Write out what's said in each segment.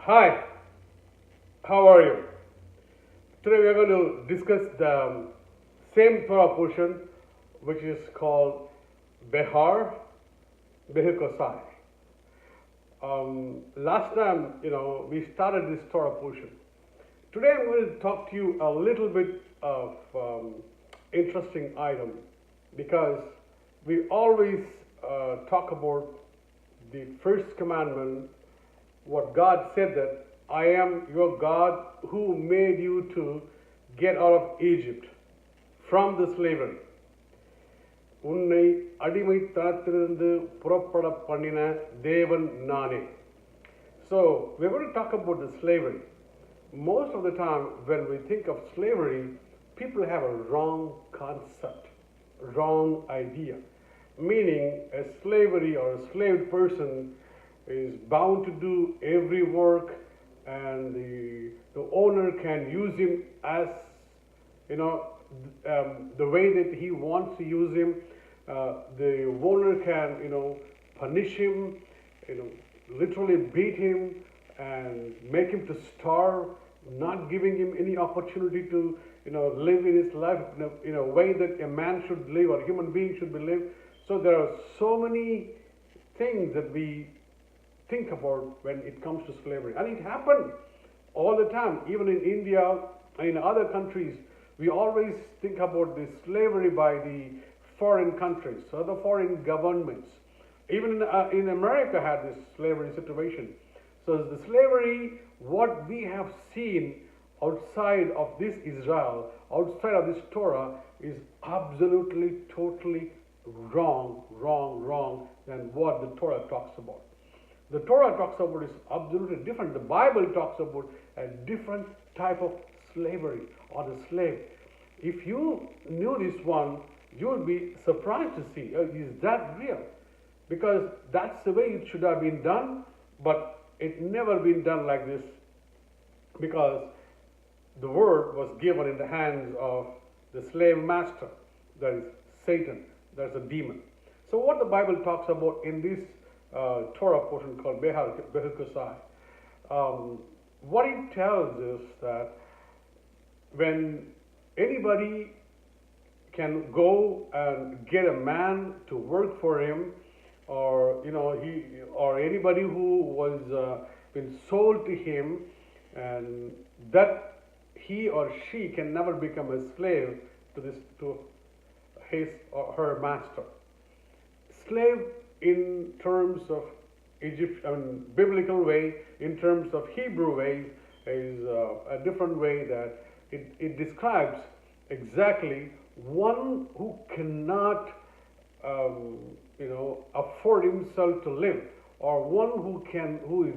Hi, how are you? Today we are going to discuss the same Torah portion which is called Behar-Behukotsai. Last time, we started this Torah portion. Today I'm going to talk to you a little bit of interesting item because we always talk about the first commandment, what God said that I am your God who made you to get out of Egypt from the slavery. உன்னை அடிமைத்தனத்திலிருந்து புறப்பட பண்ணின தேவன் நானே. So we're going to talk about the slavery. Most of the time when we think of slavery, people have a wrong concept, wrong idea. Meaning a slavery or a slave person is bound to do every work and the owner can use him as the way that he wants to use him. The owner can punish him, literally beat him and make him to starve, not giving him any opportunity to live in his life in a way that a man should live or a human being should be lived. So there are so many things that we think about when it comes to slavery. And it happened all the time, even in India and in other countries. We always think about the slavery by the foreign countries or the foreign governments. Even in America had this slavery situation. So the slavery, what we have seen outside of this Israel, outside of this Torah, is absolutely, totally wrong than what the Torah talks about. The Torah talks about is absolutely different. The Bible talks about a different type of slavery or the slave. If you knew this one, you would be surprised to see, is that real? Because that's the way it should have been done, but it never been done like this because the word was given in the hands of the slave master, that is Satan, that's a demon. So what the Bible talks about in this Torah portion called Behar-Behukotsai, what it tells us that when anybody can go and get a man to work for him, or anybody who was been sold to him, and that he or she can never become a slave to his or her master. Slave in terms of biblical way, in terms of Hebrew way, is a different way that it describes exactly one who cannot afford himself to live, or one who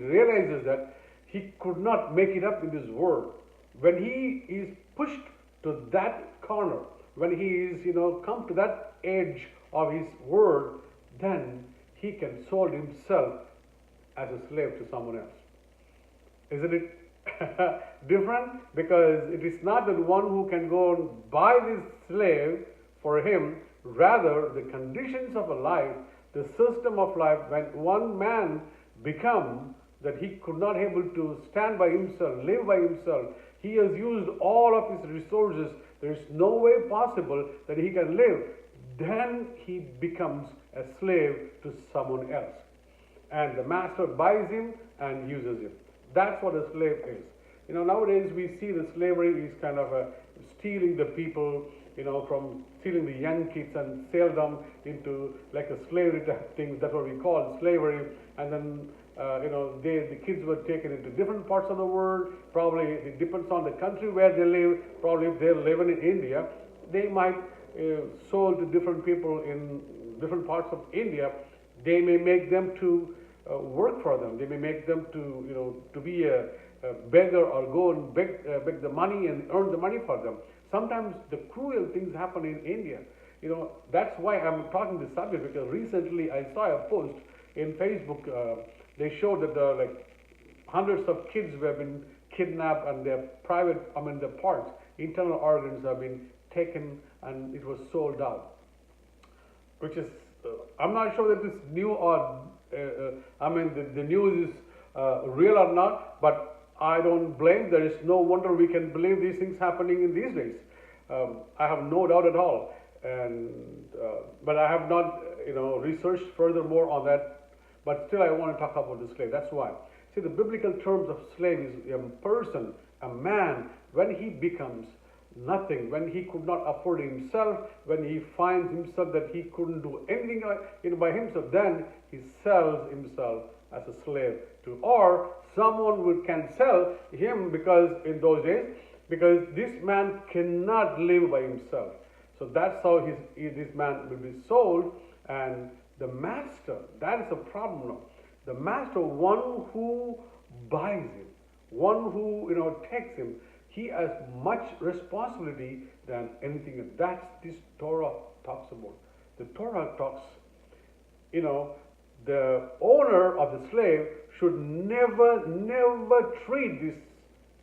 realizes that he could not make it up in this world. When he is pushed to that corner, when he is come to that edge of his world, then he can sold himself as a slave to someone else. Isn't it different? Because it is not that one who can go and buy this slave for him, rather the conditions of a life, the system of life, when one man become that he could not able to stand by himself, live by himself, he has used all of his resources, there is no way possible that he can live, then he becomes a slave to someone else. And the master buys him and uses him. That's what a slave is. Nowadays we see the slavery is kind of stealing the people, from stealing the young kids and sell them into like a slavery type thing. That's what we call slavery. And then, the kids were taken into different parts of the world. Probably it depends on the country where they live. Probably if they're living in India, they might sold to different people in different parts of India. They may make them to work for them. They may make them to be a beggar or go and beg the money and earn the money for them. Sometimes the cruel things happen in India. That's why I'm talking this subject, because recently I saw a post in Facebook. They showed that there are like hundreds of kids who have been kidnapped and their the parts, internal organs have been taken and it was sold out. Which is, I'm not sure that this new or, the news is real or not, but I don't blame. There is no wonder we can believe these things happening in these days. I have no doubt at all. But I have not, researched furthermore on that. But still, I want to talk about the slave. That's why. See, the biblical terms of slave is a person, a man, when he becomes nothing, when he could not afford himself, when he finds himself that he couldn't do anything by himself, then he sells himself as a slave to, or someone can sell him, because in those days, because this man cannot live by himself. So that's how this man will be sold, and the master, that is a problem now. The master, one who buys him, one who takes him, he has much responsibility than anything else. That's this Torah talks about. The Torah talks, the owner of the slave should never treat this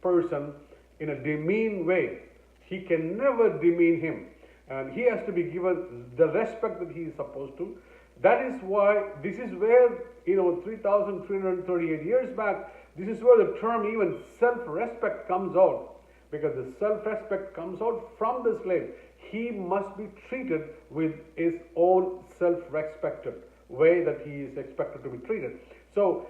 person in a demean way. He can never demean him, and he has to be given the respect that he is supposed to. That is why this is where 3,338 years back, this is where the term even self-respect comes out, because the self-respect comes out from the slave. He must be treated with his own self-respected way that he is expected to be treated. So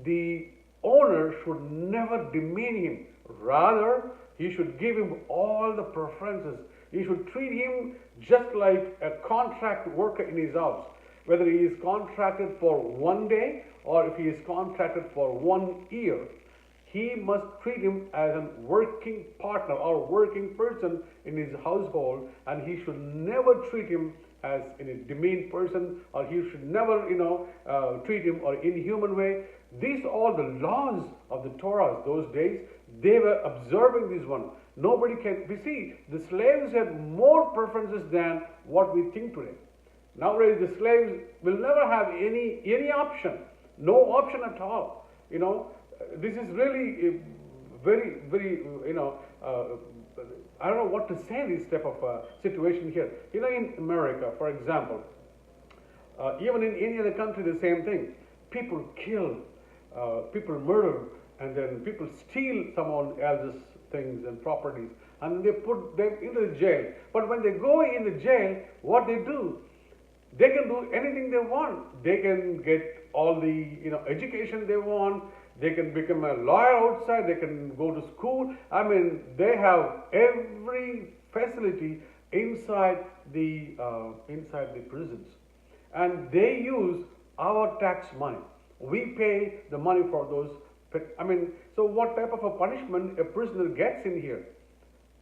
the owner should never demean him. Rather, he should give him all the preferences. He should treat him just like a contract worker in his house. Whether he is contracted for 1 day or if he is contracted for 1 year, he must treat him as a working partner or working person in his household, and he should never treat him as in a demeaned person, or he should never, treat him or inhuman way. These are the laws of the Torah those days. They were observing this one. Nobody can. We see the slaves had more preferences than what we think today. Nowadays, the slaves will never have any option, no option at all. This is really very, very, I don't know what to say this type of situation here. In America, for example, even in any other country, the same thing. People kill, people murder, and then people steal someone else's things and properties, and they put them into the jail. But when they go in the jail, what they do? They can do anything they want. They can get all the education they want. They can become a lawyer outside. They can go to school. I mean, they have every facility inside the prisons, and they use our tax money. We pay the money for those. So what type of a punishment a prisoner gets in here?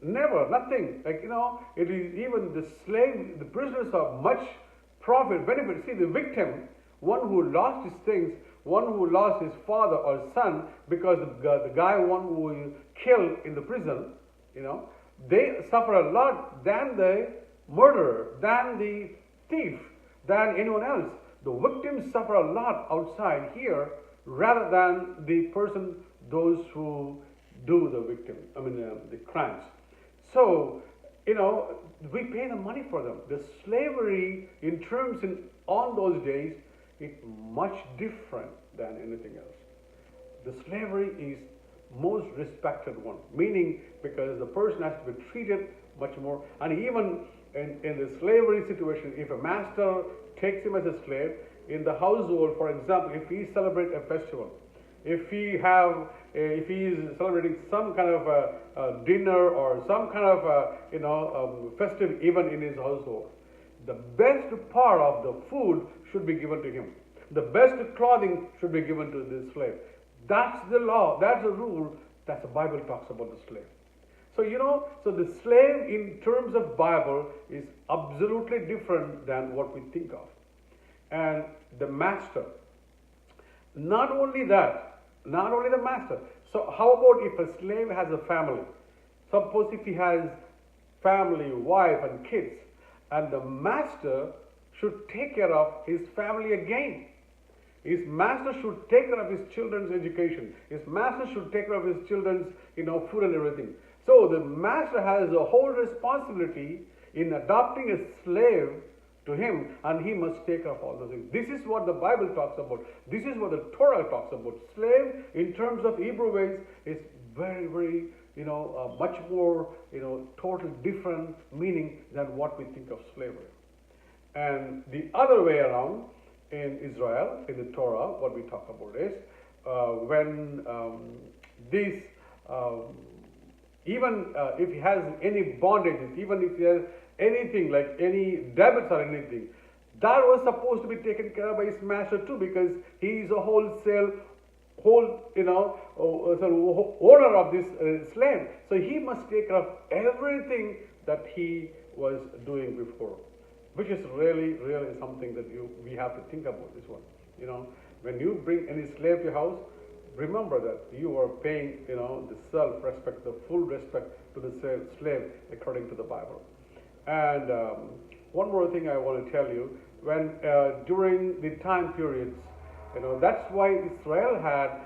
Never, nothing. It is even the slave. The prisoners are much profit, benefit. See, the victim, one who lost his things, one who lost his father or son, because the guy, one who killed in the prison, they suffer a lot than the murderer, than the thief, than anyone else. The victims suffer a lot outside here rather than the person, those who do the crimes. So, we pay the money for them. The slavery on those days is much different than anything else. The slavery is most respected one, meaning because the person has to be treated much more. And even in the slavery situation, if a master takes him as a slave in the household, for example, if he celebrates a festival, if he is celebrating some kind of a dinner or some kind of festive event in his household, the best part of the food should be given to him. The best clothing should be given to the slave. That's the law. That's the rule that the Bible talks about the slave. So so the slave in terms of Bible is absolutely different than what we think of. And the master. Not only the master. So how about if a slave has a family? Suppose if he has family, wife and kids, and the master should take care of his family again. His master should take care of his children's education. His master should take care of his children's, food and everything. So the master has a whole responsibility in adopting a slave to him, and he must take off all those things. This is what the Bible talks about. This is what the Torah talks about. Slave, in terms of Hebrew ways, is very, very, much more, total different meaning than what we think of slavery. And the other way around, in Israel, in the Torah, what we talk about is when these, even if he has any bondages, even if he has anything like any debits or anything, that was supposed to be taken care of by his master too, because he is a wholesale, owner of this slave. So he must take care of everything that he was doing before, which is really, really something that we have to think about this one. When you bring any slave to your house, remember that you are paying, the self-respect, the full respect to the slave according to the Bible. And one more thing I want to tell you, when during the time periods, that's why Israel had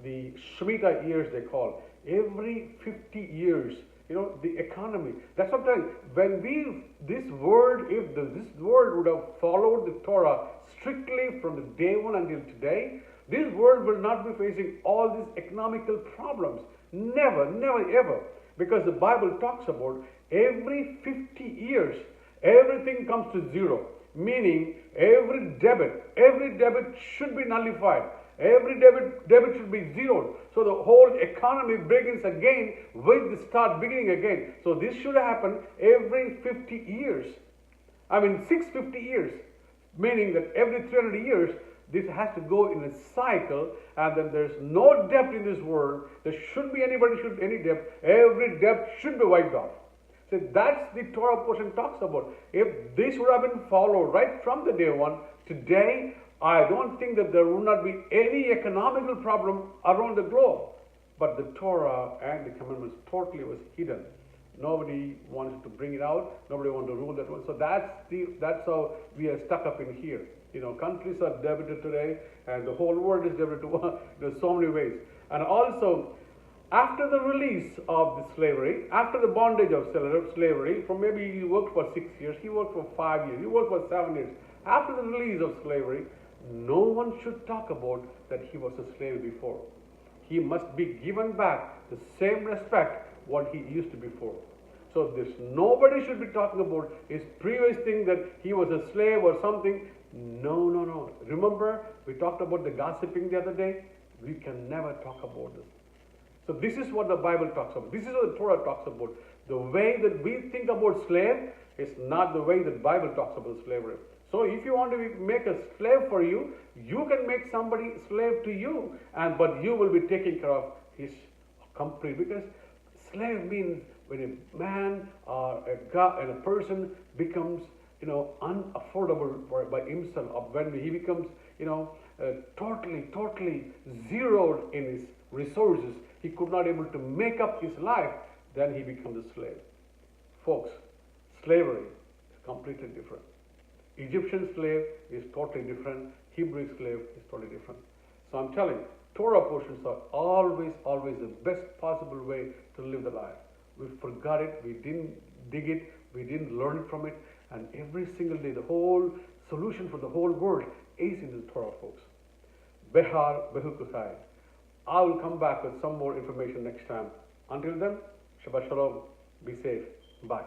the Shemitah years, they call. Every 50 years, the economy. That's sometimes when this word would have followed the Torah strictly from the day one until today, this world will not be facing all these economical problems. Never, never, ever. Because the Bible talks about every 50 years, everything comes to zero. Meaning every debit should be nullified. Every debit should be zeroed. So the whole economy begins again with the start beginning again. So this should happen every 50 years. 650 years. Meaning that every 300 years, this has to go in a cycle, and then there's no debt in this world. There shouldn't be any debt. Every debt should be wiped off. So that's the Torah portion talks about. If this would have been followed right from the day one, today, I don't think that there would not be any economical problem around the globe. But the Torah and the commandments totally was hidden. Nobody wanted to bring it out. Nobody wanted to rule that one. So that's how we are stuck up in here. Countries are debited today, and the whole world is debited in so many ways. And also, after the release of the slavery, after the bondage of slavery, from maybe he worked for 6 years, he worked for 5 years, he worked for 7 years. After the release of slavery, no one should talk about that he was a slave before. He must be given back the same respect what he used to before. So nobody should be talking about his previous thing that he was a slave or something. No, no, no. Remember, we talked about the gossiping the other day? We can never talk about this. So this is what the Bible talks about. This is what the Torah talks about. The way that we think about slave is not the way that the Bible talks about slavery. So if you want to make a slave for you, you can make somebody slave to you, but you will be taking care of his company, because slave means when a man or a person becomes unaffordable by himself, or when he becomes totally zeroed in his resources, he could not able to make up his life, then he becomes a slave. Folks, slavery is completely different. Egyptian slave is totally different. Hebrew slave is totally different. So I'm telling you, Torah portions are always the best possible way to live the life. We forgot it, we didn't dig it, we didn't learn from it, and every single day the whole solution for the whole world is in the Torah, folks. Behar-Behukotsai2. I will come back with some more information next time. Until then, Shabbat Shalom, be safe, bye.